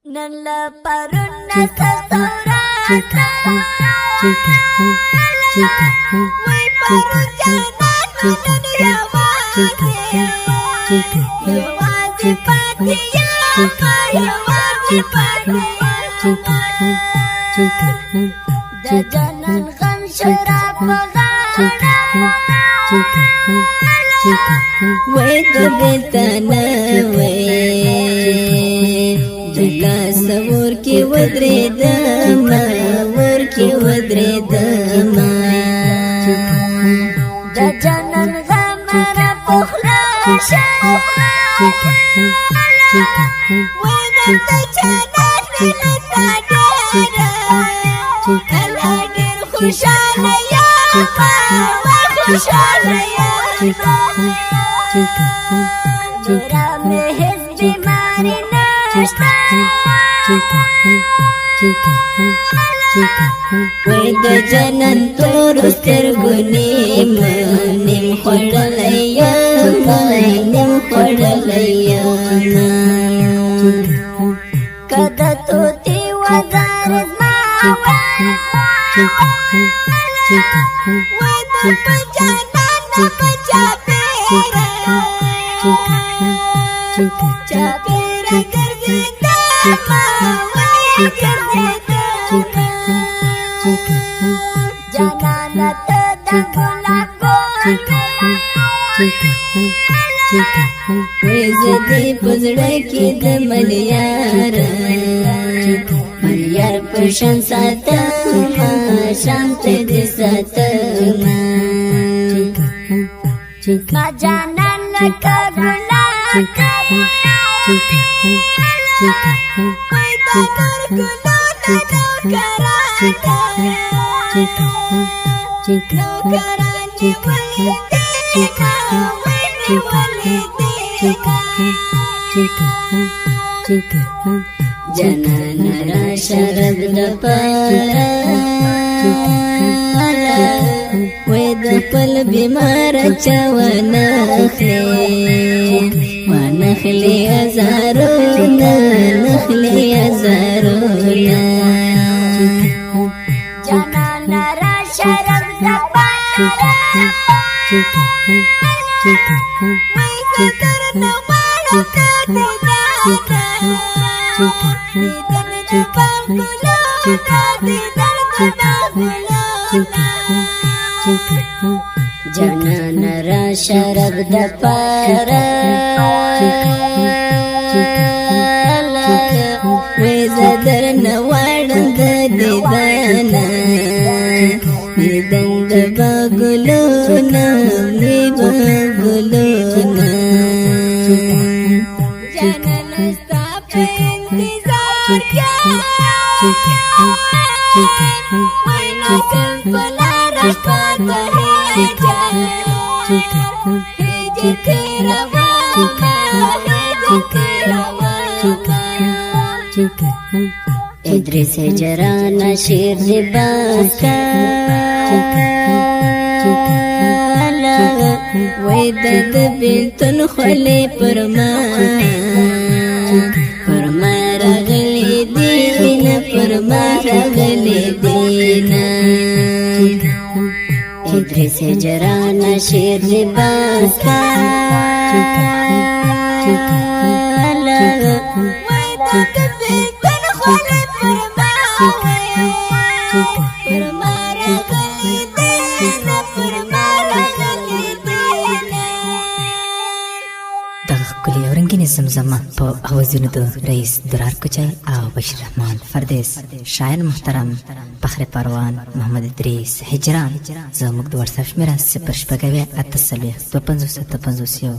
Nalla parunna sasaura Wai parun janan dunia wajib patiya wajib patiya jajanan kan syarab wai dubitana jala sabur ki wadre dama jajanan gamara puhla wadata janan minadara al-hadir khushalaya khushalaya mera mehez bimari Weda janan terus tergunim nim khodalayana Kata tuti wadaris mawa Weda penjanan capira Capira tergita Jangan tertanggung Wezdi puzraki damaliyara Maliyar pushan satama Shanti disatama Majanan lakarulaka Janana sharab dapara Weda pal bimara chawana ونخلي أزارنا جنانا رشرب دبارا ويكترنا مالك Jangan rasharab dapara Wezadar nawaran dadidana Nidang dabaguluna Nibaguluna Jangan astapa intizar ya Wainakan pelaras Idris jarana shir libaka Waidad bintun khali Parma ragli dina Idris jarana shir libaka کلی اورنګینې زمزمه په اوازونو د رئیس درار کوچای او بشیر رحمان فردیس شاعر محترم فخر پروان محمد ادریس هجران زموږ د واتساپ شمیره 0 شپږ 8 250 750